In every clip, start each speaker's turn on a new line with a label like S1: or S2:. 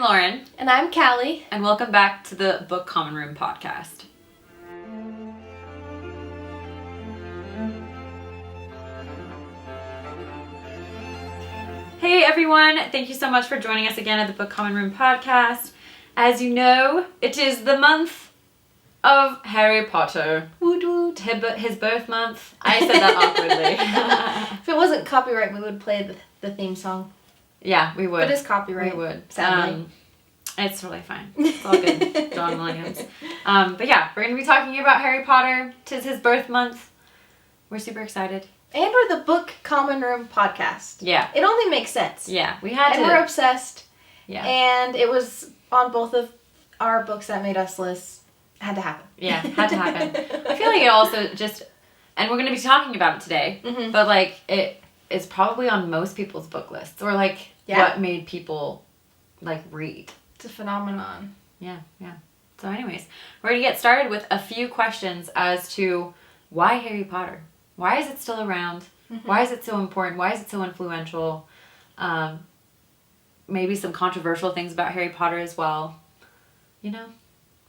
S1: I'm Lauren.
S2: And I'm Callie.
S1: And welcome back to the Book Common Room podcast. Hey everyone, thank you so much for joining us again at the Book Common Room podcast. As you know, it is the month of Harry Potter.
S2: Woot woot.
S1: His birth month. I said that awkwardly.
S2: If it wasn't copyright, we would play the theme song.
S1: Yeah, we would.
S2: But it's copyright.
S1: We would.
S2: Sadly.
S1: It's totally fine. It's all good. John Williams. But yeah, we're going to be talking about Harry Potter. 'Tis his birth month. We're super excited.
S2: And we're the Book Common Room podcast.
S1: Yeah.
S2: It only makes sense.
S1: Yeah, we had
S2: and
S1: to.
S2: we're obsessed.
S1: Yeah.
S2: And it was on both of our books that made us lists. Had to happen.
S1: Yeah, had to happen. I feel like it also just, and we're going to be talking about it today, but like it is probably on most people's book lists, or like what made people like read.
S2: It's a phenomenon.
S1: Yeah. So anyways, we're going to get started with a few questions as to why Harry Potter? Why is it still around? Why is it so important? Why is it so influential? Maybe some controversial things about Harry Potter as well. You know,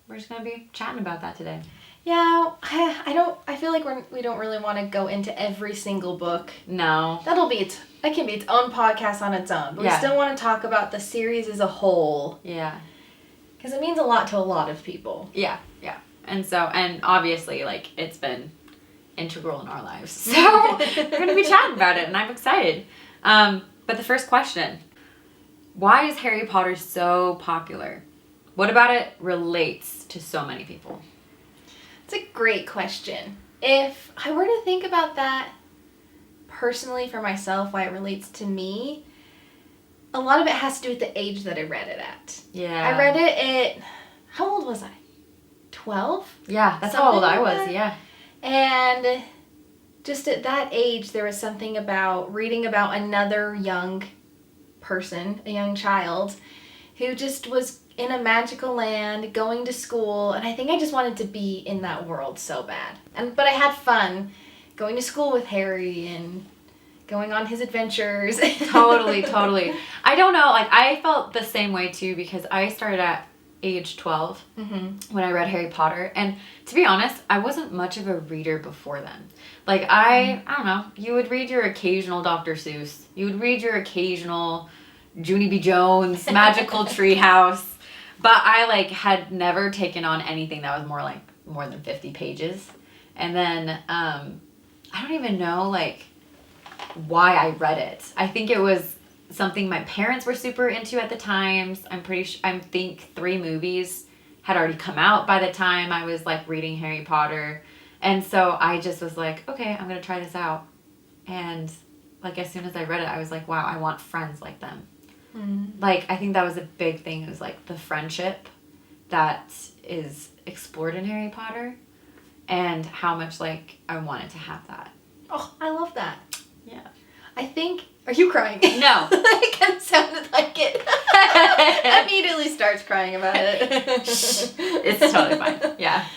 S1: we're just going to be chatting about that today.
S2: Yeah, I feel like we don't really want to go into every single book.
S1: No.
S2: That can be its own podcast on its own. But we still want to talk about the series as a whole.
S1: Yeah.
S2: Because it means a lot to a lot of people.
S1: Yeah. And obviously, like, it's been integral in our lives. So we're going to be chatting about it, and I'm excited. But the first question, why is Harry Potter so popular? What about it relates to so many people?
S2: It's a great question. If I were to think about that personally for myself, why it relates to me, a lot of it has to do with the age that I read it at.
S1: Yeah.
S2: I read it at, how old was I? 12?
S1: Yeah, that's how old I was, yeah.
S2: And just at that age, there was something about reading about another young person, a young child, who just was in a magical land, going to school, and I think I just wanted to be in that world so bad. But I had fun going to school with Harry and going on his adventures.
S1: Totally. I don't know, like, I felt the same way too, because I started at age 12 when I read Harry Potter, and to be honest, I wasn't much of a reader before then. Like, I don't know, you would read your occasional Dr. Seuss, you would read your occasional Junie B. Jones, Magical Treehouse, but I, like, had never taken on anything that was more than 50 pages. And then, I don't even know, like, why I read it. I think it was something my parents were super into at the times. I think 3 movies had already come out by the time I was, like, reading Harry Potter. And so I just was like, okay, I'm going to try this out. And, like, as soon as I read it, I was like, wow, I want friends like them. Like, I think that was a big thing. It was, like, the friendship that is explored in Harry Potter and how much, like, I wanted to have that.
S2: Oh, I love that.
S1: Yeah.
S2: I think... Are you crying?
S1: No.
S2: It kind of sounded like it. Immediately starts crying about it.
S1: It's totally fine. Yeah.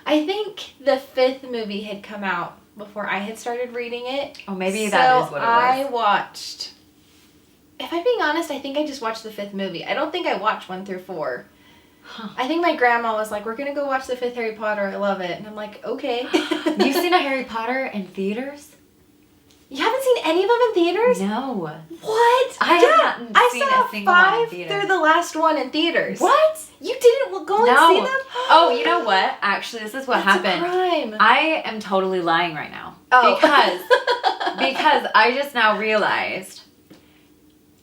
S2: I think the 5th movie had come out before I had started reading it.
S1: Oh, maybe that is what it was.
S2: I watched... If I'm being honest, I think I just watched the 5th movie. I don't think I watched 1 through 4. Huh. I think my grandma was like, we're going to go watch the 5th Harry Potter. I love it. And I'm like, okay.
S1: You've seen a Harry Potter in theaters?
S2: You haven't seen any of them in theaters?
S1: No.
S2: What?
S1: I haven't seen a single one in theaters.
S2: 5 through the last one in theaters.
S1: What?
S2: You didn't go and see them?
S1: Oh, you know what? Actually, this is what happened.
S2: A crime.
S1: I am totally lying right now.
S2: Oh.
S1: Because I just now realized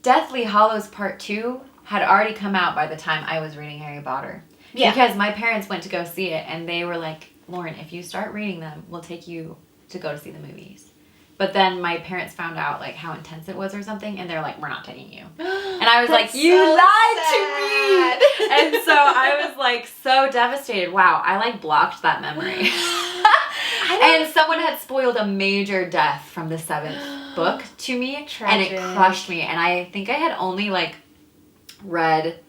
S1: Deathly Hallows Part 2 had already come out by the time I was reading Harry Potter. Yeah. Because my parents went to go see it, and they were like, Lauren, if you start reading them, we'll take you to go to see the movies. But then my parents found out, like, how intense it was or something, and they're like, we're not taking you. And I was like, you lied to me! And so I was, like, so devastated. Wow, I, like, blocked that memory. And someone had spoiled a major death from the 7th book to me.
S2: Tragic.
S1: And it crushed me. And I think I had only, like, read...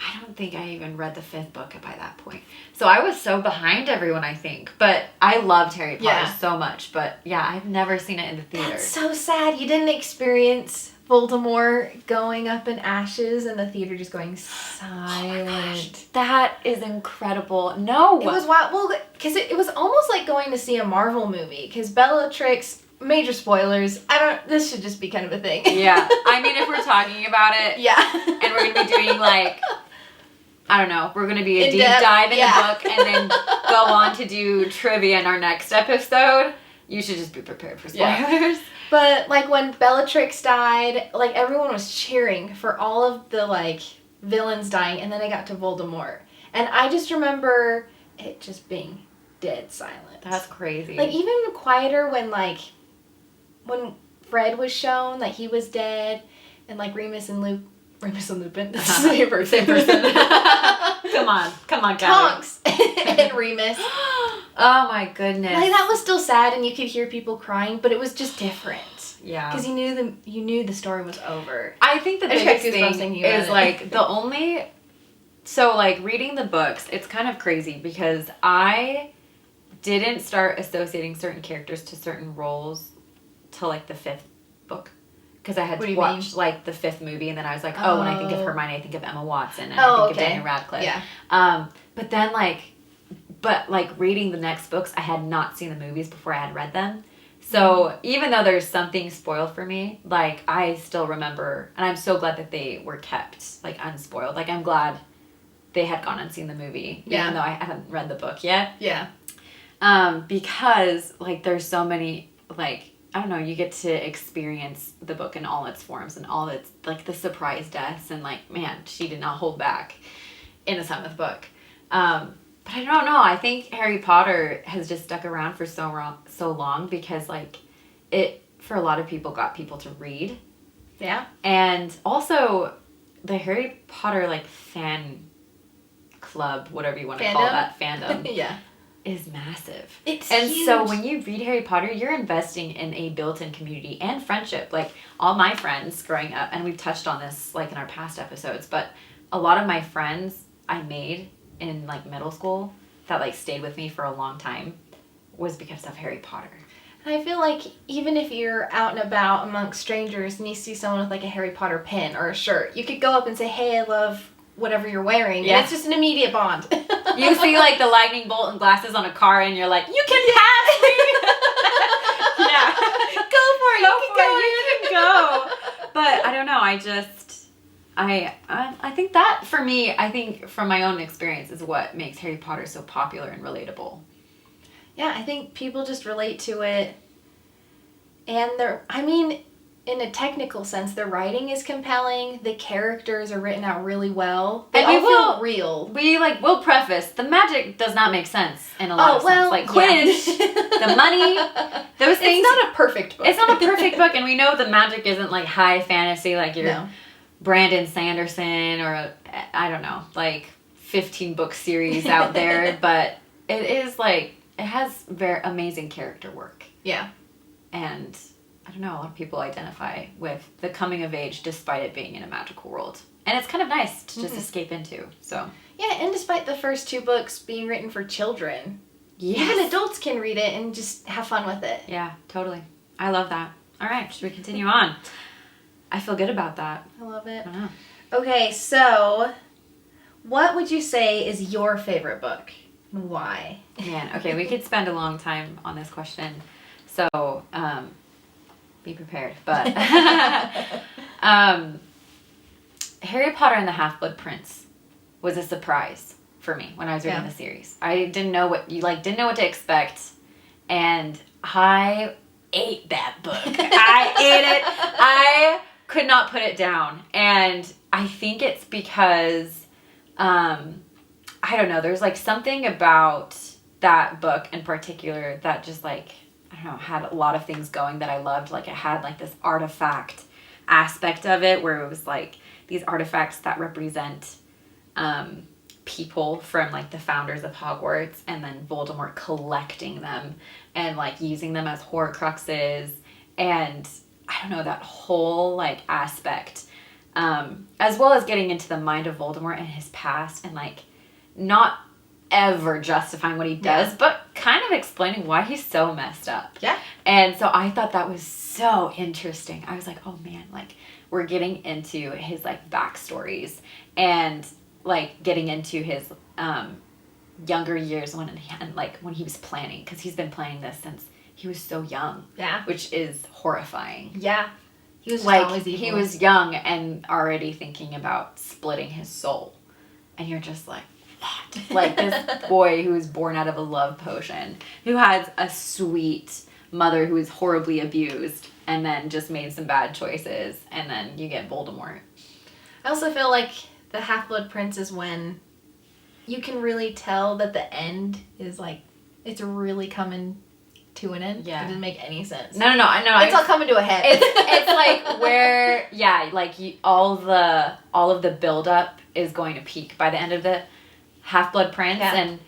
S1: I don't think I even read the 5th book by that point. So I was so behind everyone, I think. But I loved Harry Potter so much. But yeah, I've never seen it in the theater.
S2: That's so sad. You didn't experience Voldemort going up in ashes and the theater just going silent.
S1: That is incredible. No.
S2: It was wild. Well, because it was almost like going to see a Marvel movie. Because Bellatrix, major spoilers. This should just be kind of a thing.
S1: Yeah. I mean, if we're talking about it.
S2: Yeah.
S1: And we're going to be doing like, I don't know, we're going to be a deep dive in the book and then go on to do trivia in our next episode. You should just be prepared for spoilers.
S2: Yeah. But, like, when Bellatrix died, like, everyone was cheering for all of the, like, villains dying, and then I got to Voldemort. And I just remember it just being dead silent.
S1: That's crazy.
S2: Like, even quieter when Fred was shown that he was dead, and, like, Remus and Lupin, that's the same person.
S1: Come on, Callie.
S2: Tonks and Remus.
S1: Oh my goodness.
S2: Like, that was still sad, and you could hear people crying, but it was just different.
S1: Yeah.
S2: Because you knew the story was over.
S1: I think the biggest thing is, like, so, like, reading the books, it's kind of crazy because I didn't start associating certain characters to certain roles till, like, the 5th book. Because I had watched, like, the 5th movie, and then I was like, when I think of Hermione, I think of Emma Watson, and I think of Daniel Radcliffe.
S2: Yeah.
S1: But then, reading the next books, I had not seen the movies before I had read them. So even though there's something spoiled for me, like, I still remember, and I'm so glad that they were kept, like, unspoiled. Like, I'm glad they had gone and seen the movie, even though I haven't read the book yet.
S2: Yeah.
S1: Because, like, there's so many, like, I don't know, you get to experience the book in all its forms and all its, like, the surprise deaths, and, like, man, she did not hold back in the 7th book. But I don't know, I think Harry Potter has just stuck around for so long because, like, it, for a lot of people, got people to read.
S2: Yeah. And
S1: also, the Harry Potter, like, fan club, whatever you want to call that, fandom.
S2: Yeah.
S1: Is massive.
S2: It's
S1: huge. So when you read Harry Potter, you're investing in a built-in community and friendship. Like, all my friends growing up, and we've touched on this, like, in our past episodes, but a lot of my friends I made in, like, middle school that, like, stayed with me for a long time was because of Harry Potter.
S2: And I feel like even if you're out and about amongst strangers and you see someone with, like, a Harry Potter pin or a shirt, you could go up and say, hey, I love whatever you're wearing. Yeah. And it's just an immediate bond.
S1: You see, like, the lightning bolt and glasses on a car, and you're like, you can pass me! Yeah.
S2: Go for it.
S1: You can go. But I don't know, I think that, for me, I think from my own experience, is what makes Harry Potter so popular and relatable.
S2: Yeah, I think people just relate to it. And in a technical sense, the writing is compelling. The characters are written out really well. They all feel real.
S1: We'll preface, the magic does not make sense in a lot of sense. Like, Quidditch, the money, those things.
S2: It's not a perfect book.
S1: It's not a perfect book, and we know the magic isn't, like, high fantasy, like your Brandon Sanderson or, I don't know, like, 15-book series out there, but it is, like, it has very amazing character work.
S2: Yeah.
S1: And I don't know, a lot of people identify with the coming of age despite it being in a magical world. And it's kind of nice to just escape into, so.
S2: Yeah, and despite the first 2 books being written for children,
S1: yes.
S2: Even adults can read it and just have fun with it.
S1: Yeah, totally. I love that. All right, should we continue on? I feel good about that.
S2: I love it.
S1: I know.
S2: Okay, so what would you say is your favorite book? And why?
S1: Man, okay, we could spend a long time on this question. So, be prepared. But Harry Potter and the Half-Blood Prince was a surprise for me when I was reading the series. I didn't know what to expect, and I ate that book. I ate it. I could not put it down, and I think it's because I don't know. There's, like, something about that book in particular that just, like, I don't know, had a lot of things going that I loved. Like, it had, like, this artifact aspect of it where it was, like, these artifacts that represent people from, like, the founders of Hogwarts, and then Voldemort collecting them and, like, using them as Horcruxes, and I don't know, that whole, like, aspect, as well as getting into the mind of Voldemort and his past, and, like, not ever justifying what he does, but kind of explaining why he's so messed up.
S2: Yeah.
S1: And so I thought that was so interesting. I was like, oh man, like, we're getting into his like backstories and like getting into his younger years when he was planning, because he's been planning this since he was so young.
S2: Yeah.
S1: Which is horrifying.
S2: Yeah. He was
S1: like
S2: always evil.
S1: He was young and already thinking about splitting his soul, and you're just like, what? Like this boy who was born out of a love potion, who has a sweet mother who is horribly abused, and then just made some bad choices, and then you get Voldemort.
S2: I also feel like the Half-Blood Prince is when you can really tell that the end is like, it's really coming to an end.
S1: Yeah.
S2: It doesn't make any sense.
S1: No.
S2: It's all coming to a head.
S1: It's like where, all of the buildup is going to peak by the end of the Half-Blood Prince.
S2: Yeah.
S1: And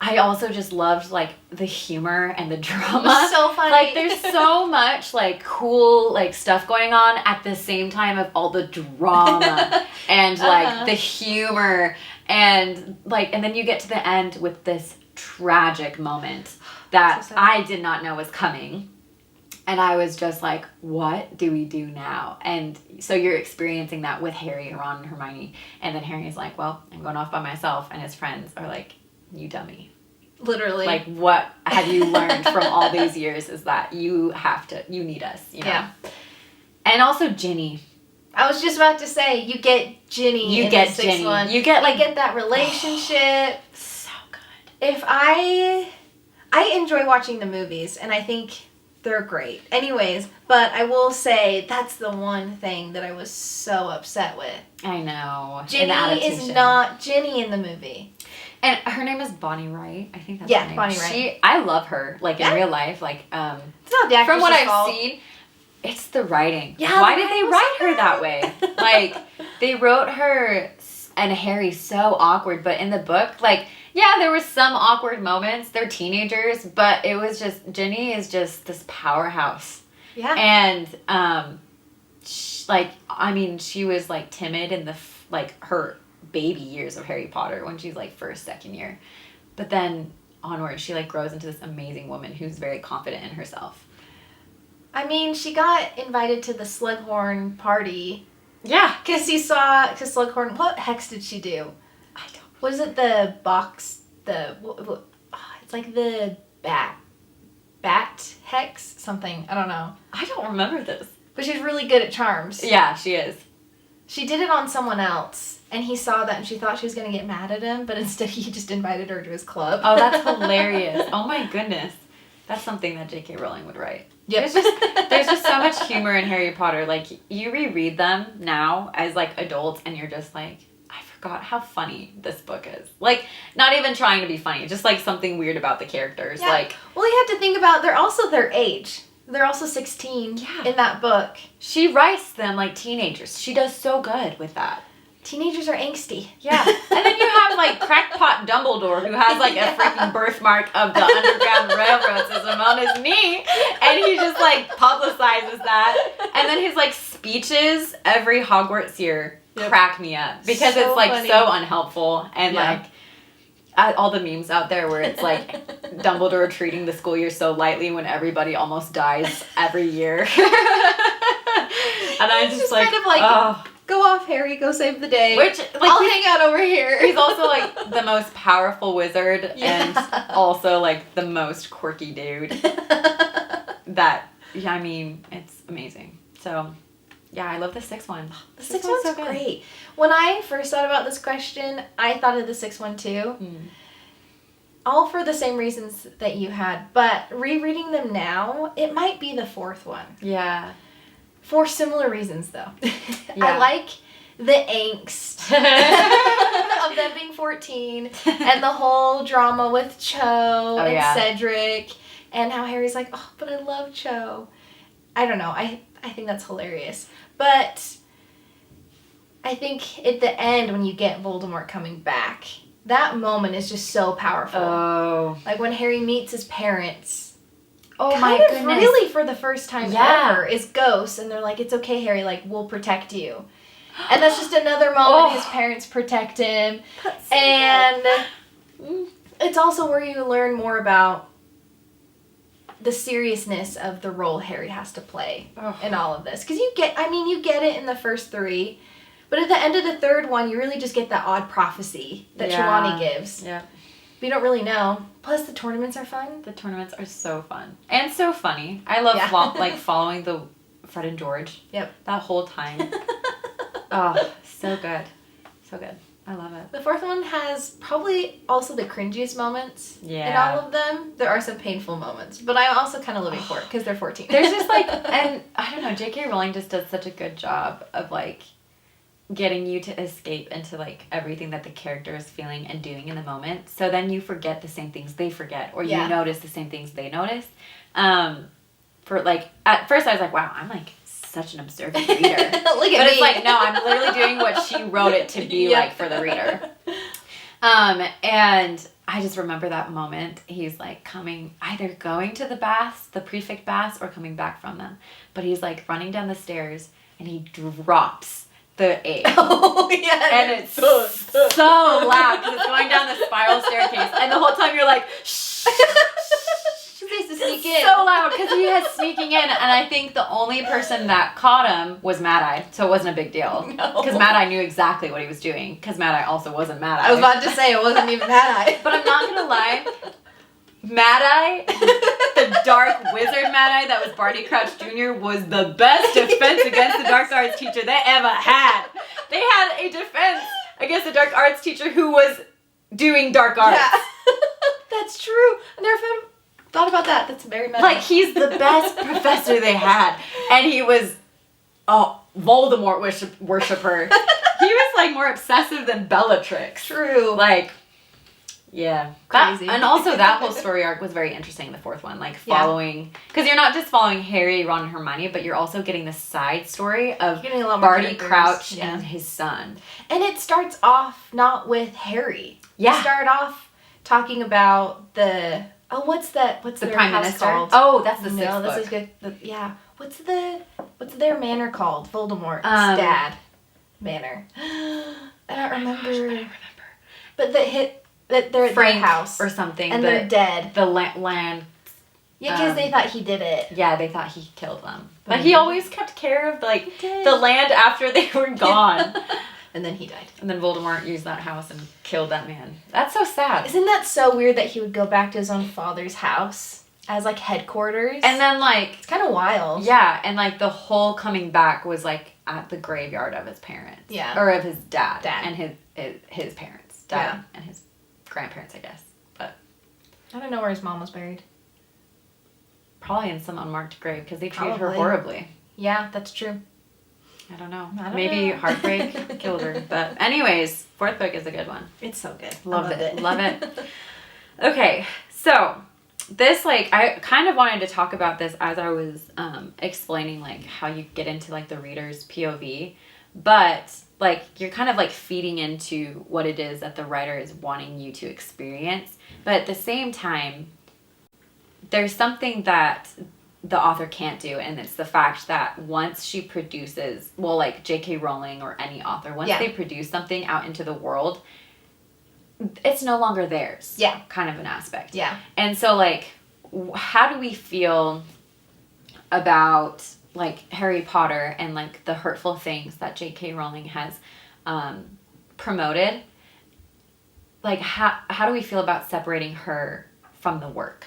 S1: I also just loved, like, the humor and the drama.
S2: It was so funny.
S1: Like, there's so much, like, cool, like, stuff going on at the same time of all the drama and, like, the humor and, like, and then you get to the end with this tragic moment that
S2: so
S1: I did not know was coming. And I was just like, what do we do now? And so you're experiencing that with Harry, Ron, and Hermione. And then Harry is like, well, I'm going off by myself. And his friends are like, you dummy.
S2: Literally.
S1: Like, what have you learned from all these years is that you need us, you know? Yeah. And also Ginny.
S2: I was just about to say, you get Ginny in the sixth one.
S1: You get, like...
S2: You get that relationship.
S1: So good.
S2: If I enjoy watching the movies, and I think they're great. Anyways, but I will say that's the one thing that I was so upset with.
S1: I know.
S2: Ginny is not Ginny in the movie.
S1: And her name is Bonnie Wright. I think that's her name.
S2: Bonnie Wright.
S1: I love her, like, in real life. Like,
S2: it's not the actress's
S1: from what I've
S2: fault.
S1: seen, it's the writing.
S2: Yeah,
S1: why did they write her that way? Like, they wrote her and Harry so awkward, but in the book, like, yeah, there was some awkward moments. They're teenagers, but it was just, Ginny is just this powerhouse.
S2: Yeah.
S1: And, she was, like, timid in her baby years of Harry Potter when she's, like, first, second year. But then onward, she, like, grows into this amazing woman who's very confident in herself.
S2: I mean, she got invited to the Slughorn party.
S1: Yeah.
S2: Because Slughorn, what hex did she do?
S1: I don't know.
S2: Was it the box, it's like the bat hex, something, I don't know.
S1: I don't remember this.
S2: But she's really good at charms.
S1: Yeah, she is.
S2: She did it on someone else, and he saw that and she thought she was going to get mad at him, but instead he just invited her to his club.
S1: Oh, that's hilarious. Oh my goodness. That's something that J.K. Rowling would write.
S2: Yep.
S1: There's just so much humor in Harry Potter. Like, you reread them now as, like, adults, and you're just like, I forgot how funny this book is. Like, not even trying to be funny, just, like, something weird about the characters.
S2: Yeah.
S1: Like,
S2: well, you have to think about, they're also their age. They're also 16 in that book.
S1: She writes them like teenagers. She does so good with that.
S2: Teenagers are angsty.
S1: Yeah. And then you have, like, crackpot Dumbledore, who has, like, a freaking birthmark of the Underground Railroad system on his knee, and he just, like, publicizes that. And then his, like, speeches every Hogwarts year crack me up, because
S2: So
S1: it's, like,
S2: funny.
S1: so unhelpful, and, like, all the memes out there where it's, like, Dumbledore treating the school year so lightly when everybody almost dies every year. And I just, like,
S2: kind of like...
S1: oh.
S2: Go off, Harry. Go save the day.
S1: Which, like,
S2: I'll hang out over here.
S1: He's also, like, the most powerful wizard and also, like, the most quirky dude. I mean, it's amazing. So, yeah, I love the sixth one.
S2: The sixth one's so great. When I first thought about this question, I thought of the sixth one too. All for the same reasons that you had. But rereading them now, it might be the fourth one.
S1: Yeah.
S2: For similar reasons, though.
S1: Yeah.
S2: I like the angst of them being 14 and the whole drama with Cho and Cedric and how Harry's like, oh, but I love Cho. I don't know. I think that's hilarious. But I think at the end when you get Voldemort coming back, that moment is just so powerful.
S1: Oh.
S2: Like when Harry meets his parents.
S1: Oh my goodness.
S2: Really for the first time ever is ghosts, and they're like, it's okay, Harry, like, we'll protect you. And that's just another moment his parents protect him. So and it's also where you learn more about the seriousness of the role Harry has to play in all of this. Because you get it in the first 3, but at the end of the 3rd one, you really just get that odd prophecy that Trelawney gives.
S1: Yeah.
S2: But you don't really know. Plus, the tournaments are fun.
S1: The tournaments are so fun. And so funny. I love following the Fred and George.
S2: Yep.
S1: That whole time. Oh, so good. So good. I love it.
S2: The 4th one has probably also the cringiest moments in
S1: Yeah.
S2: all of them. There are some painful moments, but I'm also kind of living for it because they're 14.
S1: There's just and I don't know, J.K. Rowling just does such a good job of getting you to escape into everything that the character is feeling and doing in the moment. So then you forget the same things they forget, or you notice the same things they notice. At first I was like, wow, I'm such an observant reader.
S2: Look at
S1: but
S2: me.
S1: It's no, I'm literally doing what she wrote it to be for the reader. And I just remember that moment. He's either going to the baths, the prefect baths, or coming back from them. But he's running down the stairs and he drops the egg.
S2: Oh, yeah.
S1: And it's so loud because it's going down the spiral staircase. And the whole time you're like, shh.
S2: He has to sneak in.
S1: So loud because he was sneaking in, and I think the only person that caught him was Mad-Eye, so it wasn't a big deal. Because Mad-Eye knew exactly what he was doing, because Mad-Eye also wasn't Mad-Eye.
S2: I was about to say, it wasn't even Mad-Eye.
S1: But I'm not gonna lie, Mad-Eye, the dark wizard Mad-Eye that was Barty Crouch Jr. was the best defense against the dark arts teacher they ever had. They had a defense against the dark arts teacher who was doing dark arts.
S2: Yeah. That's true. I never thought about that. That's very meta.
S1: He's the best professor they had. And he was Voldemort worshiper. He was more obsessive than Bellatrix.
S2: True.
S1: Yeah.
S2: Crazy.
S1: And also that whole story arc was very interesting, the 4th one. Following, because you're not just following Harry, Ron, and Hermione, but you're also getting the side story of
S2: getting a lot more
S1: Barty
S2: characters.
S1: Crouch
S2: Yeah.
S1: and his son.
S2: And it starts off not with Harry.
S1: Yeah.
S2: You start off talking about the what's the
S1: Prime
S2: house
S1: Minister?
S2: called?
S1: Oh, that's the 6th
S2: No,
S1: book.
S2: this is good. Yeah. What's their manor called? Voldemort's dad manor. I don't remember. But they're at their house
S1: or something.
S2: and they're dead.
S1: The land.
S2: Yeah, because they thought he did it.
S1: Yeah, they thought he killed them. But he always kept care of the land after they were gone.
S2: And then he died.
S1: And then Voldemort used that house and killed that man. That's so sad.
S2: Isn't that so weird that he would go back to his own father's house as headquarters?
S1: And then
S2: it's kind of wild.
S1: Yeah, and the whole coming back was at the graveyard of his parents.
S2: Yeah.
S1: Or of his dad.
S2: Dad.
S1: And his parents. Dad and his grandparents, I guess. But
S2: I don't know where his mom was buried.
S1: probably in some unmarked grave because they treated her
S2: Probably.
S1: horribly.
S2: Yeah, that's true.
S1: I don't know.
S2: I don't
S1: Maybe
S2: know.
S1: heartbreak killed her. But anyways, 4th book is a good one.
S2: It's so good.
S1: Love it. Love it. Okay, so this I kind of wanted to talk about this as I was explaining how you get into the reader's POV, but you're kind of feeding into what it is that the writer is wanting you to experience, but at the same time there's something that the author can't do, and it's the fact that once she produces, J.K. Rowling or any author, once they produce something out into the world, it's no longer theirs.
S2: Yeah.
S1: Kind of an aspect.
S2: Yeah.
S1: And so, how do we feel about, Harry Potter and, the hurtful things that J.K. Rowling has promoted? How do we feel about separating her from the work?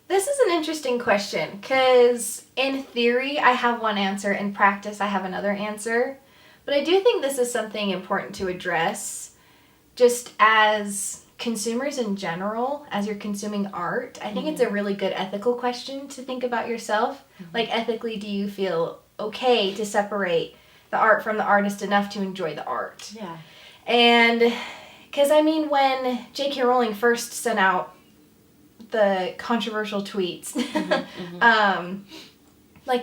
S2: This is an interesting question because in theory I have one answer, in practice I have another answer, but I do think this is something important to address just as consumers in general, as you're consuming art. I think it's a really good ethical question to think about yourself. Ethically, do you feel okay to separate the art from the artist enough to enjoy the art?
S1: Yeah.
S2: And because when J.K. Rowling first sent out the controversial tweets,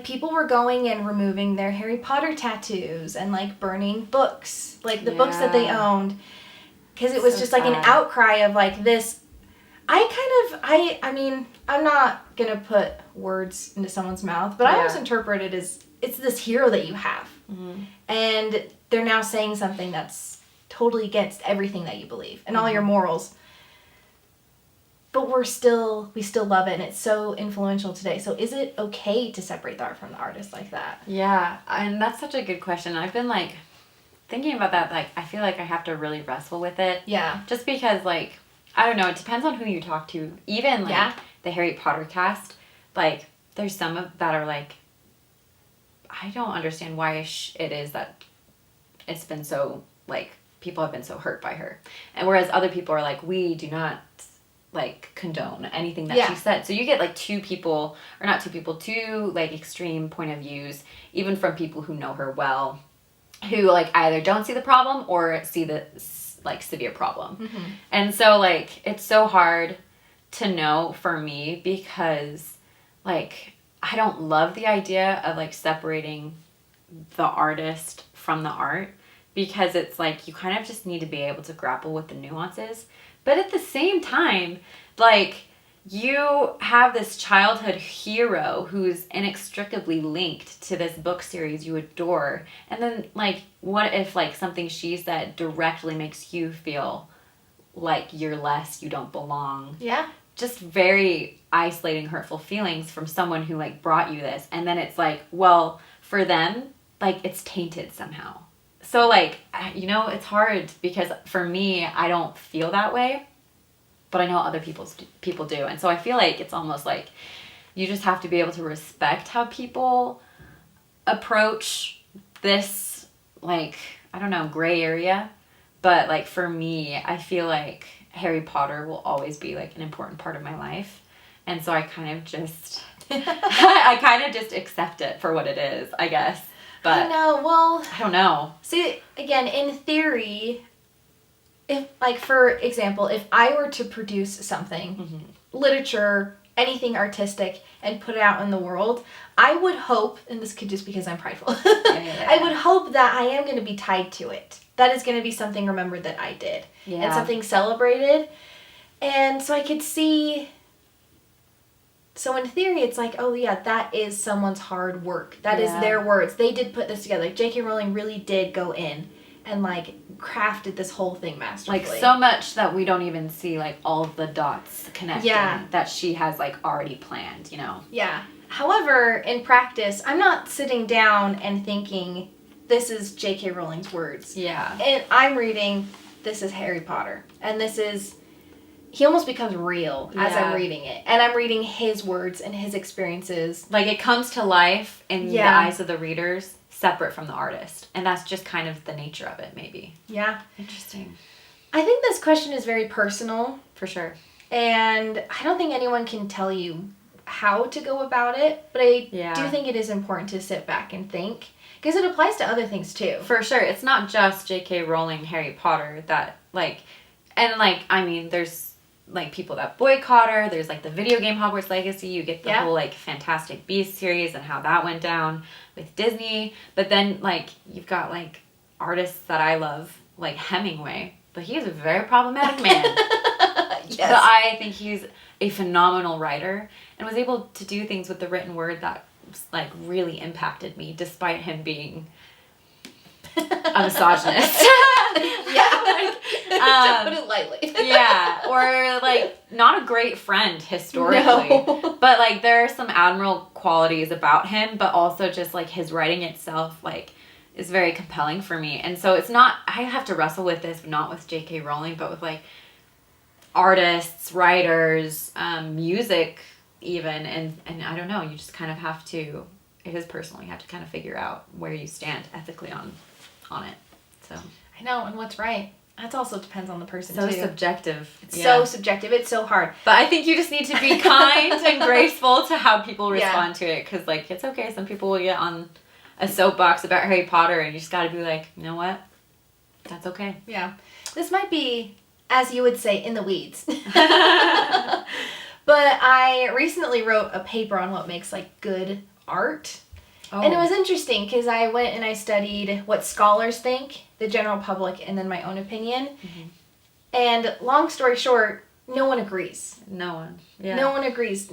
S2: people were going and removing their Harry Potter tattoos and burning books, the books that they owned, because it was so just an outcry of this. I'm not gonna put words into someone's mouth, but I always interpret it as it's this hero that you have, and they're now saying something that's totally against everything that you believe and all your morals. but we still love it, and it's so influential today. So is it okay to separate the art from the artist like that?
S1: Yeah, and that's such a good question. I've been like thinking about that. Like, I feel like I have to really wrestle with it.
S2: Yeah.
S1: Just because, like, I don't know, it depends on who you talk to. Even like the Harry Potter cast, like, there's some of that are like, I don't understand why it is that it's been so, like, people have been so hurt by her. And whereas other people are like, we do not, like, condone anything that she said. So you get, like, two, like, extreme point of views, even from people who know her well, who, like, either don't see the problem or see the, like, severe problem. Mm-hmm. And so, like, it's so hard to know for me because, like, I don't love the idea of, like, separating the artist from the art, because it's like you kind of just need to be able to grapple with the nuances. But at the same time, like, you have this childhood hero who's inextricably linked to this book series you adore. And then, like, what if, like, something she said directly makes you feel like you're less, you don't belong?
S2: Yeah.
S1: Just very isolating, hurtful feelings from someone who, like, brought you this. And then it's like, well, for them, like, it's tainted somehow. So, like, you know, it's hard because for me, I don't feel that way, but I know other people do. And so I feel like it's almost like you just have to be able to respect how people approach this, like, I don't know, gray area. But, like, for me, I feel like Harry Potter will always be, like, an important part of my life. And so I kind of just, I kind of just accept it for what it is, I guess. But
S2: I know, well...
S1: I don't know.
S2: See, again, in theory, if, like, for example, if I were to produce something, literature, anything artistic, and put it out in the world, I would hope, and this could just because I'm prideful, I would hope that I am going to be tied to it. That is going to be something remembered that I did. Yeah. And something celebrated. And so I could see... So in theory, it's like, oh yeah, that is someone's hard work. That is their words. They did put this together. Like, J.K. Rowling really did go in and, like, crafted this whole thing masterfully.
S1: Like, so much that we don't even see, like, all of the dots connecting that she has, like, already planned, you know?
S2: Yeah. However, in practice, I'm not sitting down and thinking, this is J.K. Rowling's words.
S1: Yeah.
S2: And I'm reading, this is Harry Potter. And this is... He almost becomes real as I'm reading it. And I'm reading his words and his experiences.
S1: Like, it comes to life in the eyes of the readers, separate from the artist. And that's just kind of the nature of it, maybe.
S2: Yeah.
S1: Interesting.
S2: I think this question is very personal.
S1: For sure.
S2: And I don't think anyone can tell you how to go about it. But I do think it is important to sit back and think. Because it applies to other things, too.
S1: For sure. It's not just J.K. Rowling, Harry Potter that, like... And, like, I mean, there's... like, people that boycott her. There's, like, the video game Hogwarts Legacy. You get the whole, like, Fantastic Beasts series and how that went down with Disney. But then, like, you've got, like, artists that I love, like Hemingway. But he is a very problematic man. Yes. But I think he's a phenomenal writer and was able to do things with the written word that, like, really impacted me, despite him being a misogynist.
S2: To put it lightly.
S1: Yeah, or, like, not a great friend historically. No. But, like, there are some admirable qualities about him, but also just, like, his writing itself, like, is very compelling for me. And so it's not, I have to wrestle with this, not with J.K. Rowling, but with, like, artists, writers, music even. And I don't know, you just kind of have to, it is personal, you have to kind of figure out where you stand ethically on it. So
S2: I know, and what's right. That also depends on the person,
S1: too.
S2: So
S1: subjective.
S2: It's so subjective. It's so hard.
S1: But I think you just need to be kind and graceful to how people respond to it. Because, like, it's okay. Some people will get on a soapbox about Harry Potter, and you just got to be like, you know what? That's okay.
S2: Yeah. This might be, as you would say, in the weeds. But I recently wrote a paper on what makes, like, good art. Oh. And it was interesting because I went and I studied what scholars think, the general public, and then my own opinion. Mm-hmm. And long story short, no one agrees.
S1: No one. Yeah.
S2: No one agrees.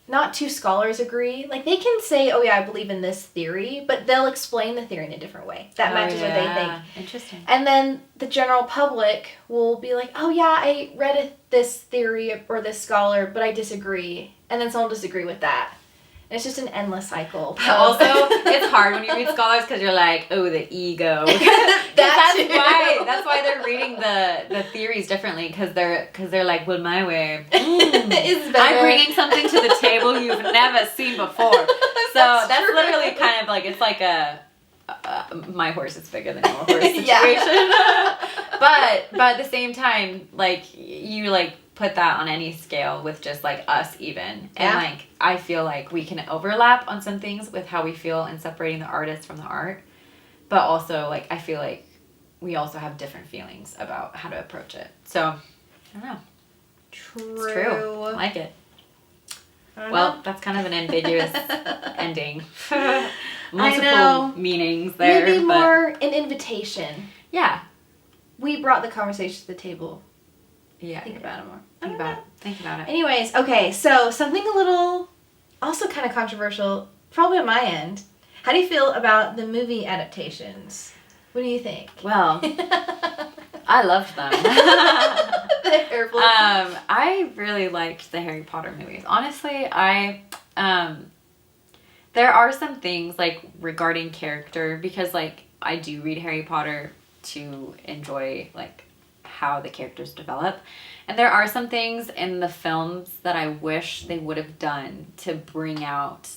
S2: not two scholars agree. Like, they can say, oh yeah, I believe in this theory, but they'll explain the theory in a different way. That matches what they think.
S1: Interesting.
S2: And then the general public will be like, oh yeah, I read this theory or this scholar, but I disagree. And then someone will disagree with that. And it's just an endless cycle.
S1: Also, it's hard when you read scholars because you're like, oh, the ego. That's why they're reading the theories differently, because they're like, well, my way
S2: is better.
S1: I'm bringing something to the table you've never seen before. So that's literally kind of like, it's like a my horse is bigger than your horse situation. but at the same time, like, you like put that on any scale with just like us even, and like I feel like we can overlap on some things with how we feel in separating the artist from the art, but also like I feel like we also have different feelings about how to approach it. So I don't know.
S2: True.
S1: It's true. I like it. Well, that's kind of an ambiguous ending. Multiple meanings there.
S2: Maybe more an invitation.
S1: Yeah.
S2: We brought the conversation to the table.
S1: Yeah.
S2: Think about it more.
S1: Think about it.
S2: Anyways, okay, so something a little, also kind of controversial, probably on my end. How do you feel about the movie adaptations? What do you think?
S1: Well, I loved them. I really liked the Harry Potter movies. Honestly, there are some things like regarding character, because like I do read Harry Potter to enjoy like how the characters develop, and there are some things in the films that I wish they would have done to bring out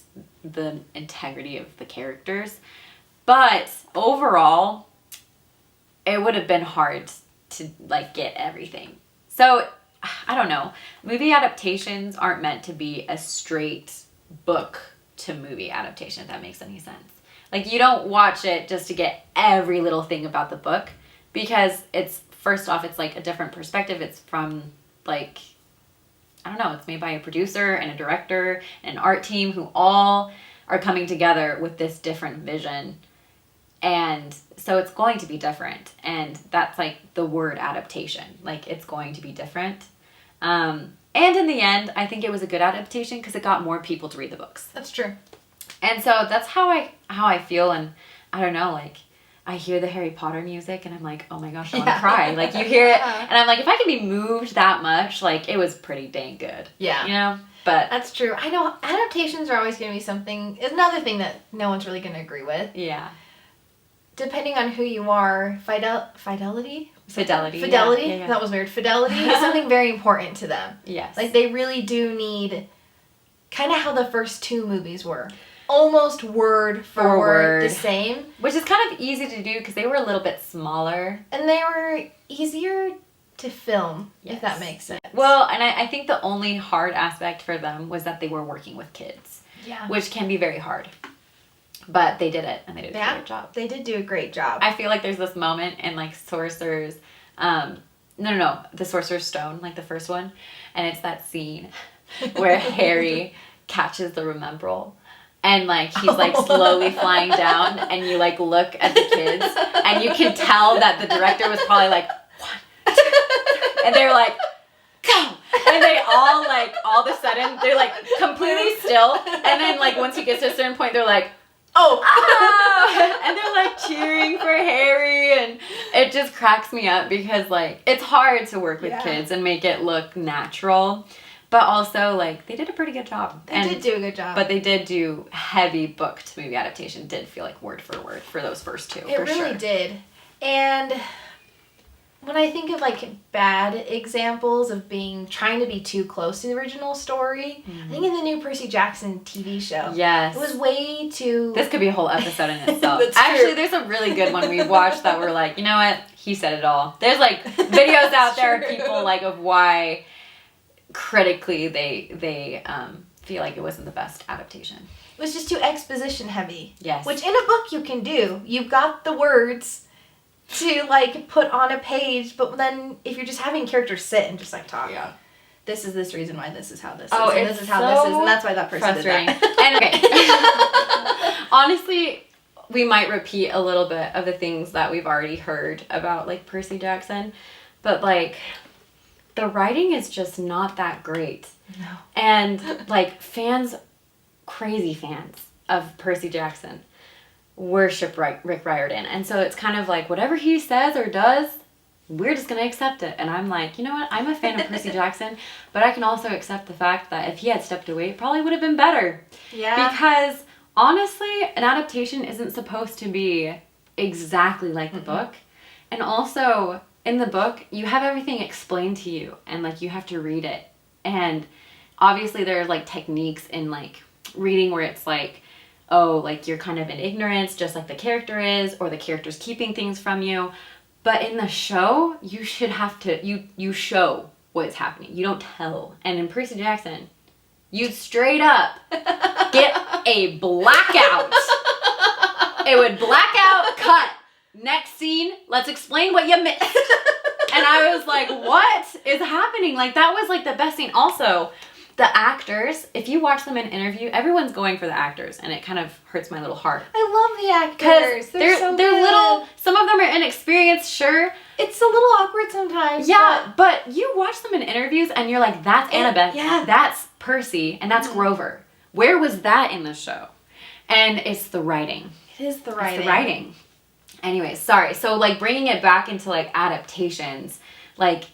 S1: the integrity of the characters, but overall it would have been hard to like get everything. So I don't know, movie adaptations aren't meant to be a straight book to movie adaptation, if that makes any sense. Like, you don't watch it just to get every little thing about the book, because it's, first off, it's like a different perspective. It's from like, I don't know, it's made by a producer and a director and an art team who all are coming together with this different vision. And so it's going to be different. And that's like the word adaptation. Like, it's going to be different. And in the end, I think it was a good adaptation because it got more people to read the books.
S2: That's true.
S1: And so that's how I feel. And I don't know, like, I hear the Harry Potter music and I'm like, oh my gosh, I want to cry. Like, you hear it and I'm like, if I can be moved that much, like, it was pretty dang good.
S2: Yeah.
S1: You know? But
S2: that's true. I know adaptations are always going to be something, it's another thing that no one's really going to agree with.
S1: Yeah.
S2: Depending on who you are, fidelity?
S1: Yeah.
S2: That was weird. Fidelity is something very important to them.
S1: Yes.
S2: Like, they really do need kind of how the first two movies were. Almost word for word the same.
S1: Which is kind of easy to do because they were a little bit smaller.
S2: And they were easier to film, if that makes sense.
S1: Well, and I think the only hard aspect for them was that they were working with kids.
S2: Yeah. Which
S1: can be very hard. But they did it, and they did a great job.
S2: They did do a great job.
S1: I feel like there's this moment in, like, Sorcerer's... the Sorcerer's Stone, like the first one. And it's that scene where Harry catches the Remembrall. And, like, he's, like, slowly flying down. And you, like, look at the kids. And you can tell that the director was probably like, 1, 2, 3. And they're like, go! And they all, like, all of a sudden, they're, like, completely still. And then, like, once he gets to a certain point, they're like, oh, ah! And they're like cheering for Harry, and it just cracks me up because like it's hard to work with kids and make it look natural, but also like they did a pretty good job.
S2: They did do a good job,
S1: but they did do heavy book to movie adaptation. Did feel like word for word for those first two.
S2: It really did. And when I think of like bad examples of trying to be too close to the original story, I think in the new Percy Jackson TV show, it was way too...
S1: This could be a whole episode in itself. Actually, there's a really good one we watched that we're like, you know what? He said it all. There's like videos out there of people like of why critically they feel like it wasn't the best adaptation.
S2: It was just too exposition heavy.
S1: Yes.
S2: Which in a book you can do. You've got the words to like put on a page, but then if you're just having characters sit and just like talk, this is this reason why this is how this is, and this is how this is, and that's why that person did that.
S1: And okay, honestly, we might repeat a little bit of the things that we've already heard about like Percy Jackson, but like the writing is just not that great.
S2: No.
S1: And, like, crazy fans of Percy Jackson worship Rick Riordan. And so it's kind of like, whatever he says or does, we're just going to accept it. And I'm like, you know what? I'm a fan of Percy Jackson, but I can also accept the fact that if he had stepped away, it probably would have been better.
S2: Yeah.
S1: Because, honestly, an adaptation isn't supposed to be exactly like the book. And also, in the book, you have everything explained to you, and, like, you have to read it. And obviously there are, like, techniques in, like, reading where it's like, oh, like, you're kind of in ignorance, just like the character is, or the character's keeping things from you. But in the show, you should have to, you show what's happening. You don't tell. And in Percy Jackson, you'd straight up get a blackout. It would black out, cut. Next scene, let's explain what you missed. And I was like, what is happening? Like, that was, like, the best scene. Also, the actors, if you watch them in interview, everyone's going for the actors, and it kind of hurts my little heart.
S2: I love the actors.
S1: Because they're
S2: good.
S1: little, some of them are inexperienced, sure.
S2: It's a little awkward sometimes.
S1: Yeah, but you watch them in interviews, and you're like, that's Annabeth,
S2: yeah.
S1: that's Percy, and that's Grover. Where was that in the show? And it's the writing.
S2: It is the writing.
S1: It's the writing. Anyways, sorry. So, like, bringing it back into, like, adaptations, like,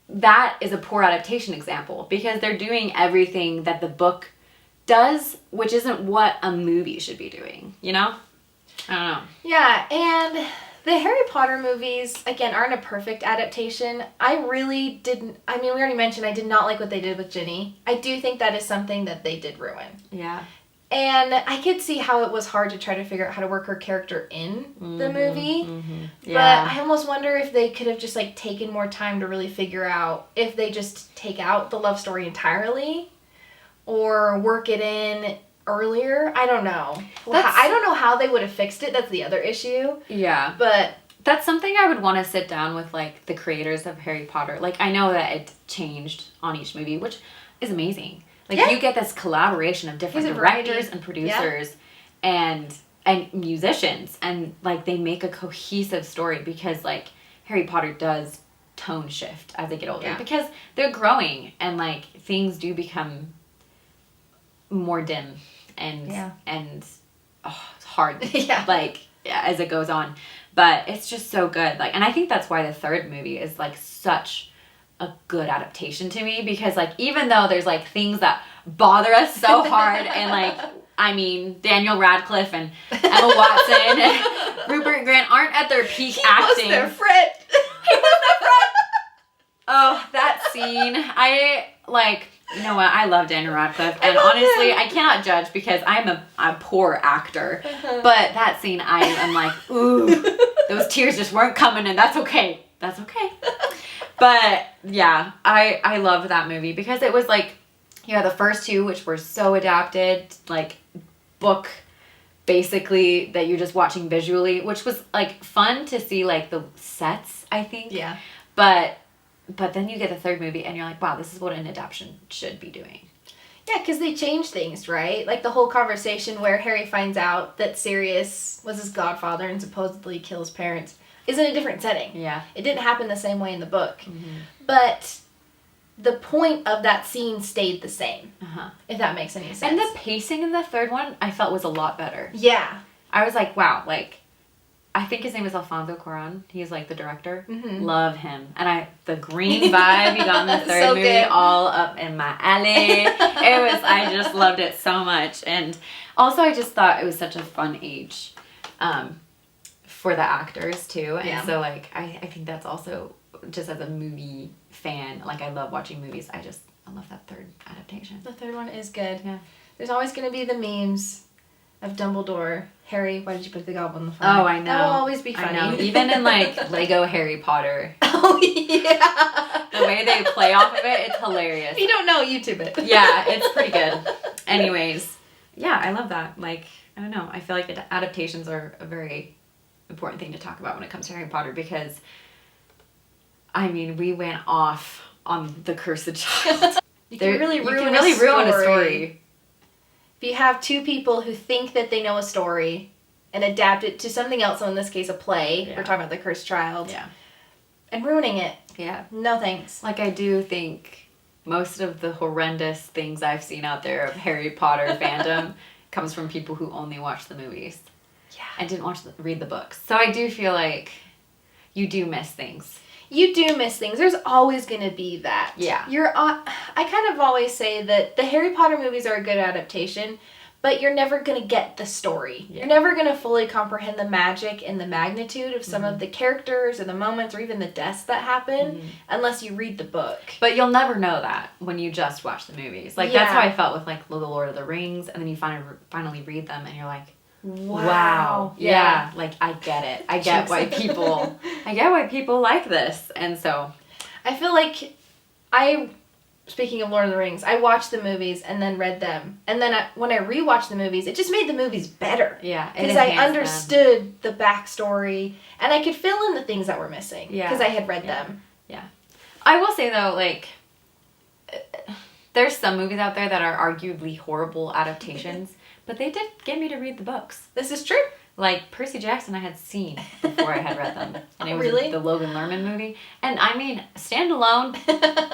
S1: that is a poor adaptation example because they're doing everything that the book does, which isn't what a movie should be doing, you know? I don't know.
S2: Yeah, and the Harry Potter movies, again, aren't a perfect adaptation. I really didn't, I mean, we already mentioned I did not like what they did with Ginny. I do think that is something that they did ruin.
S1: Yeah.
S2: And I could see how it was hard to try to figure out how to work her character in the movie.
S1: Yeah.
S2: But I almost wonder if they could have just, like, taken more time to really figure out if they just take out the love story entirely or work it in earlier. I don't know. I don't know how they would have fixed it. That's the other issue.
S1: Yeah.
S2: But
S1: that's something I would want to sit down with, like, the creators of Harry Potter. Like, I know that it changed on each movie, which is amazing. Like, you get this collaboration of different directors and producers and musicians. And, like, they make a cohesive story because, like, Harry Potter does tone shift as they get older.
S2: Yeah.
S1: Because they're growing and, like, things do become more dim and it's hard. Like, as it goes on. But it's just so good. Like, and I think that's why the third movie is, like, such a good adaptation to me because, like, even though there's, like, things that bother us so hard and, like, I mean, Daniel Radcliffe and Emma Watson and Rupert Grint aren't at their peak acting.
S2: He was their friend.
S1: Oh, that scene. You know what? I love Daniel Radcliffe, and honestly, I cannot judge because I'm a poor actor. But that scene, I am like, ooh, those tears just weren't coming, and that's okay. That's okay. But yeah, I loved that movie because it was like, you had the first two, which were so adapted, like book, basically, that you're just watching visually, which was like fun to see, like the sets, I think.
S2: Yeah.
S1: But then you get the third movie and you're like, wow, this is what an adaptation should be doing.
S2: Yeah, because they changed things, right? Like the whole conversation where Harry finds out that Sirius was his godfather and supposedly kills his parents is in a different setting.
S1: Yeah.
S2: It didn't happen the same way in the book. But the point of that scene stayed the same, if that makes any sense.
S1: And the pacing in the third one, I felt was a lot better.
S2: Yeah.
S1: I was like, wow, like, I think his name is Alfonso Cuarón. He's, like, the director. Love him. And the green vibe he got in the third movie, good. All up in my alley. I just loved it so much. And also, I just thought it was such a fun age for the actors, too. And so, like, I think that's also, just as a movie fan, like, I love watching movies. I love that third adaptation.
S2: The third one is good.
S1: Yeah.
S2: There's always going to be the memes of Dumbledore. Harry, why did you put the goblin in the fire?
S1: Oh, I know.
S2: That'll always be funny.
S1: I know. Even in, like, Lego Harry Potter.
S2: Oh, yeah.
S1: The way they play off of it, it's hilarious.
S2: If you don't know, YouTube it.
S1: Yeah, it's pretty good. Anyways, yeah, I love that. Like, I don't know. I feel like adaptations are a very important thing to talk about when it comes to Harry Potter because, I mean, we went off on the Cursed Child.
S2: You can really ruin a story. If you have two people who think that they know a story and adapt it to something else, so in this case a play, we're talking about the Cursed Child, and ruining it.
S1: Yeah.
S2: No thanks.
S1: Like, I do think most of the horrendous things I've seen out there of Harry Potter fandom comes from people who only watch the movies.
S2: Yeah.
S1: And didn't read the books. So I do feel like you do miss things.
S2: You do miss things. There's always going to be that.
S1: Yeah.
S2: I kind of always say that the Harry Potter movies are a good adaptation, but you're never going to get the story. Yeah. You're never going to fully comprehend the magic and the magnitude of some of the characters or the moments or even the deaths that happen unless you read the book.
S1: But you'll never know that when you just watch the movies. Like, that's how I felt with, like, The Lord of the Rings, and then you finally read them, and you're like, wow. Yeah. Like, I get it. I get why people like this. And so
S2: I feel like speaking of Lord of the Rings, I watched the movies and then read them. And then when I rewatched the movies, it just made the movies better.
S1: Yeah.
S2: Because I understood the backstory and I could fill in the things that were missing.
S1: Yeah.
S2: Because I had read them.
S1: Yeah. I will say, though, like, there's some movies out there that are arguably horrible adaptations, but they did get me to read the books.
S2: This is true.
S1: Like, Percy Jackson I had seen before I had read them. And it was the Logan Lerman movie. And, I mean, standalone,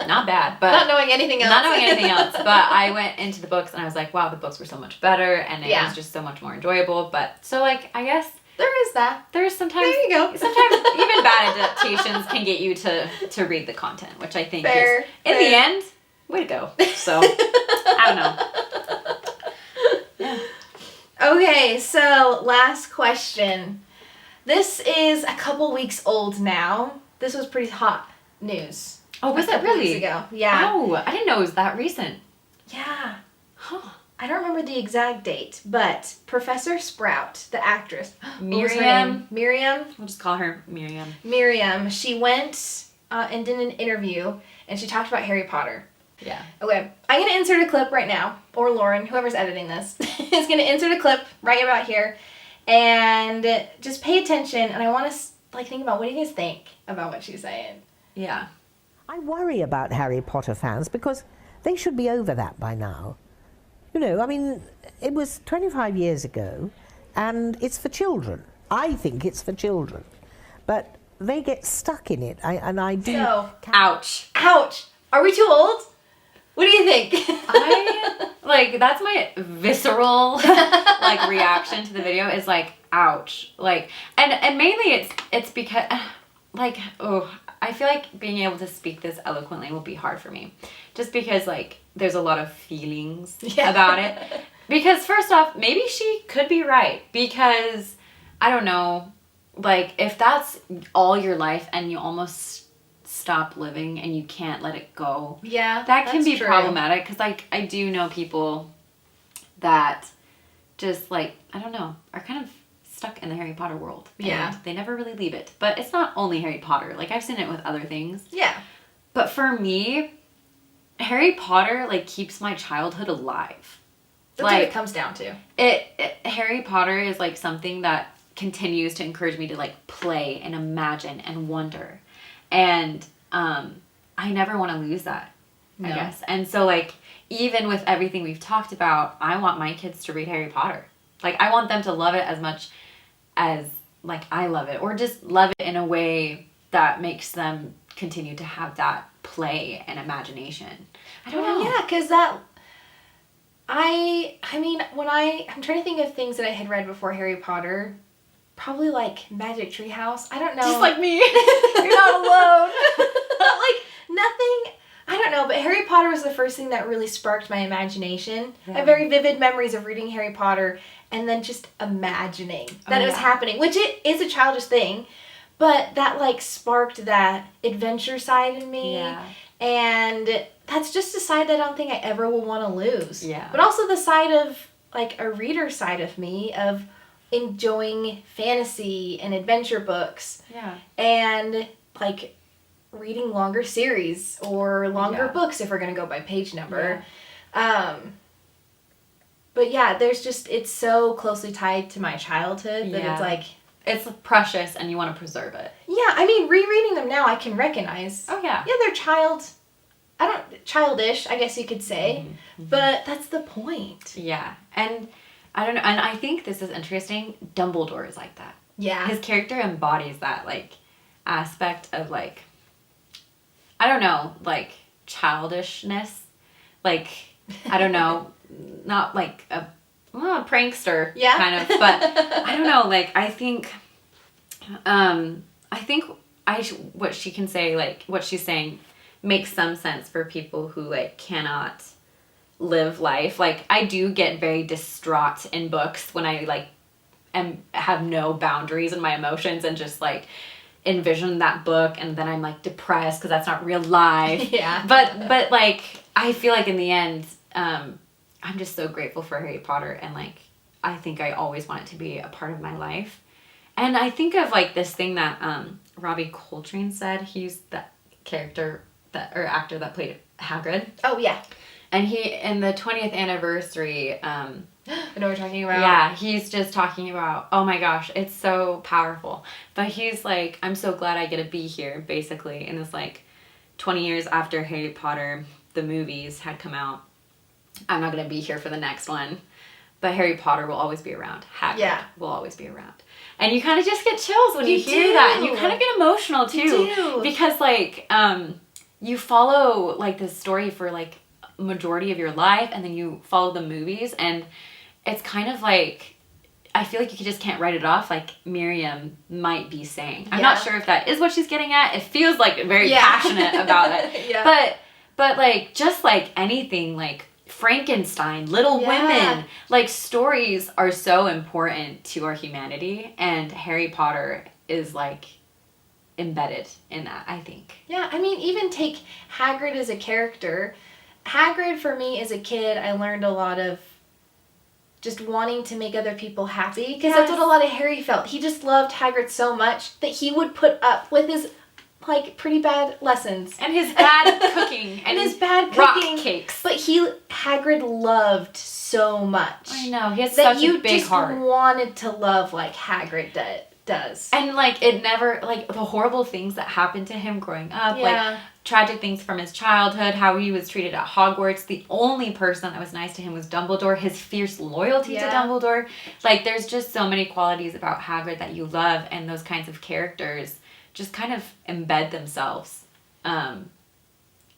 S1: not bad. But
S2: not knowing anything else.
S1: But I went into the books and I was like, wow, the books were so much better. And it was just so much more enjoyable. But, so, like, I guess
S2: there is that.
S1: There's sometimes...
S2: There you go.
S1: Sometimes even bad adaptations can get you to read the content, which I think is, in the end, way to go. So, I don't know. Yeah.
S2: Okay, so last question. This is a couple weeks old now. This was pretty hot news.
S1: Oh, was it really?
S2: Weeks ago. Yeah.
S1: Oh, I didn't know it was that recent.
S2: Yeah.
S1: Huh.
S2: I don't remember the exact date, but Professor Sprout, the actress,
S1: Miriam.
S2: Miriam.
S1: We'll just call her Miriam.
S2: Miriam. She went and did an interview, and she talked about Harry Potter.
S1: Yeah.
S2: Okay, I'm going to insert a clip right now, or Lauren, whoever's editing this, is going to insert a clip right about here, and just pay attention, and I want to think about, what do you guys think about what she's saying?
S1: Yeah.
S3: I worry about Harry Potter fans because they should be over that by now. You know, I mean, it was 25 years ago, and it's for children. I think it's for children. But they get stuck in it, and I do...
S2: So,
S1: ouch.
S2: Ouch! Are we too old? What do you think?
S1: That's my visceral, reaction to the video is, ouch. And mainly it's because, I feel like being able to speak this eloquently will be hard for me. Just because, there's a lot of feelings about it. Because, first off, maybe she could be right. Because, I don't know, if that's all your life and you almost stop living and you can't let it go.
S2: Yeah,
S1: that can be
S2: true.
S1: problematic because I do know people that just I don't know, are kind of stuck in the Harry Potter world.
S2: Yeah.
S1: And they never really leave it. But it's not only Harry Potter. I've seen it with other things.
S2: Yeah.
S1: But for me, Harry Potter keeps my childhood alive.
S2: That's what it comes down to.
S1: Harry Potter is something that continues to encourage me to play and imagine and wonder. And I never want to lose that, I guess. And so, even with everything we've talked about, I want my kids to read Harry Potter. I want them to love it as much as, I love it. Or just love it in a way that makes them continue to have that play and imagination. I don't know.
S2: Yeah, because that... I mean, I'm trying to think of things that I had read before Harry Potter... Probably Magic Tree House. I don't know.
S1: Just like me.
S2: You're not alone. Nothing. I don't know, but Harry Potter was the first thing that really sparked my imagination. Yeah. I have very vivid memories of reading Harry Potter and then just imagining that it was happening, which it is a childish thing, but that sparked that adventure side in me.
S1: Yeah.
S2: And that's just a side that I don't think I ever will want to lose.
S1: Yeah.
S2: But also the side of a reader side of me of enjoying fantasy and adventure books.
S1: Yeah.
S2: And reading longer series or longer books if we're going to go by page number. Yeah. But yeah, it's so closely tied to my childood that
S1: it's precious and you want to preserve it.
S2: Yeah, I mean, rereading them now I can recognize.
S1: Oh yeah.
S2: Yeah, they're childish, I guess you could say. Mm-hmm. But that's the point.
S1: Yeah. And I don't know, and I think this is interesting. Dumbledore is like that.
S2: Yeah.
S1: His character embodies that, aspect of, I don't know, like childishness, like, I don't know, not like a prankster kind of, but I don't know, like, I think what she can say, like, what she's saying makes some sense for people who, like, cannot live life. Like, I do get very distraught in books when I, like, have no boundaries in my emotions and just, like, envision that book, and then I'm, like, depressed because that's not real life.
S2: Yeah.
S1: But, like, I feel like in the end, I'm just so grateful for Harry Potter, and, like, I think I always want it to be a part of my life. And I think of, like, this thing that Robbie Coltrane said. He's the actor that played Hagrid.
S2: Oh, yeah.
S1: And he, in the 20th anniversary,
S2: I know what you're talking about.
S1: yeah, he's just talking about, oh my gosh, it's so powerful. But he's like, I'm so glad I get to be here, basically. And it's like 20 years after Harry Potter, the movies had come out. I'm not going to be here for the next one. But Harry Potter will always be around. Hagrid will always be around. And you kind of just get chills when you hear that. And you kind of get emotional, too.
S2: You do.
S1: Because, like, you follow, like, this story for, like, majority of your life, and then you follow the movies, and it's kind of like, I feel like you just can't write it off, like Miriam might be saying. I'm not sure if that is what she's getting at. It feels like very passionate about it. But like, just like anything, like Frankenstein, Little Women, like, stories are so important to our humanity, and Harry Potter is, like, embedded in that, I think.
S2: Yeah, I mean, even take Hagrid as a character. Hagrid, for me, as a kid, I learned a lot of just wanting to make other people happy, because that's what a lot of Harry felt. He just loved Hagrid so much that he would put up with his, like, pretty bad lessons.
S1: And his bad cooking.
S2: And his bad
S1: rock
S2: cooking.
S1: Cakes.
S2: But Hagrid loved so much.
S1: I know, he has
S2: that
S1: such a big heart.
S2: you just wanted to love like Hagrid does.
S1: And, like, it never, like, the horrible things that happened to him growing up, like, tragic things from his childhood, how he was treated at Hogwarts. The only person that was nice to him was Dumbledore. His fierce loyalty to Dumbledore. Like, there's just so many qualities about Hagrid that you love, and those kinds of characters just kind of embed themselves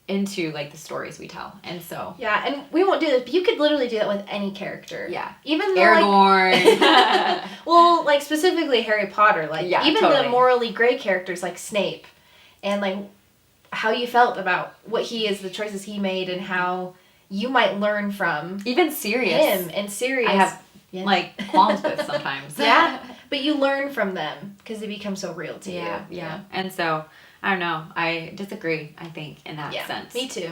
S1: into, like, the stories we tell. And so...
S2: Yeah, and we won't do this, but you could literally do that with any character.
S1: Yeah.
S2: Even though,
S1: Aragorn.
S2: Like, well, like, specifically Harry Potter. Like, even the morally gray characters like Snape. And, like, how you felt about what he is, the choices he made, and how you might learn from...
S1: Even Sirius.
S2: Him and Sirius.
S1: I have, like, qualms with sometimes.
S2: Yeah, but you learn from them because they become so real to you.
S1: Yeah. And so, I don't know. I disagree, I think, in that sense.
S2: Me too.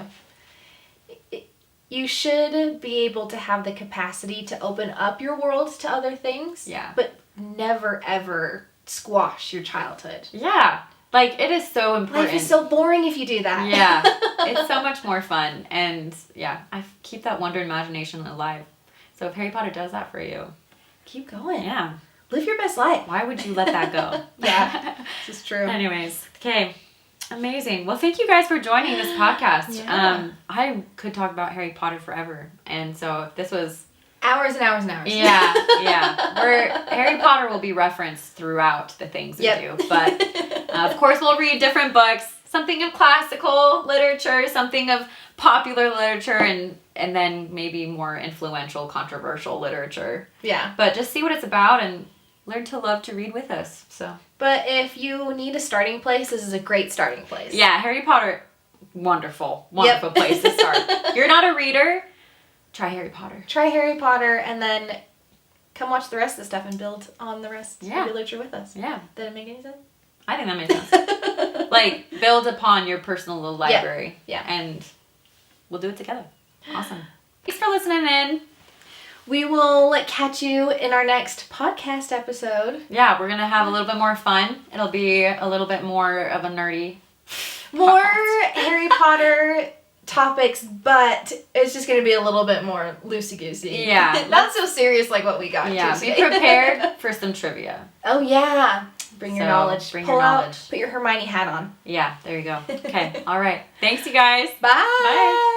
S2: You should be able to have the capacity to open up your world to other things.
S1: Yeah.
S2: But never, ever squash your childhood.
S1: Yeah. Like, it is so important.
S2: Life is so boring if you do that.
S1: Yeah. It's so much more fun. And, yeah, I keep that wonder and imagination alive. So if Harry Potter does that for you...
S2: Keep going.
S1: Yeah.
S2: Live your best life.
S1: Why would you let that go?
S2: Yeah. This is true.
S1: Anyways. Okay. Amazing. Well, thank you guys for joining this podcast.
S2: Yeah.
S1: I could talk about Harry Potter forever. And so if this was...
S2: Hours and hours and hours.
S1: Yeah. Harry Potter will be referenced throughout the things we do. But, of course, we'll read different books. Something of classical literature, something of popular literature, and then maybe more influential, controversial literature.
S2: Yeah.
S1: But just see what it's about and learn to love to read with us. So.
S2: But if you need a starting place, this is a great starting place.
S1: Yeah, Harry Potter, wonderful place to start. If you're not a reader... Try Harry Potter.
S2: Try Harry Potter, and then come watch the rest of the stuff and build on the rest of your literature with us. Yeah. Did it make any sense?
S1: I think that makes sense. Like, build upon your personal little library.
S2: Yeah.
S1: And we'll do it together. Awesome. Thanks for listening in.
S2: We will catch you in our next podcast episode.
S1: Yeah, we're going to have a little bit more fun. It'll be a little bit more of a nerdy
S2: More Harry Potter topics, but it's just going to be a little bit more loosey-goosey.
S1: Yeah.
S2: Not so serious like what we got
S1: to.
S2: Be
S1: prepared for some trivia.
S2: Oh, yeah. Bring your knowledge.
S1: Bring your knowledge.
S2: Put your Hermione hat on.
S1: Yeah, there you go. Okay. All right. Thanks, you guys.
S2: Bye.
S1: Bye.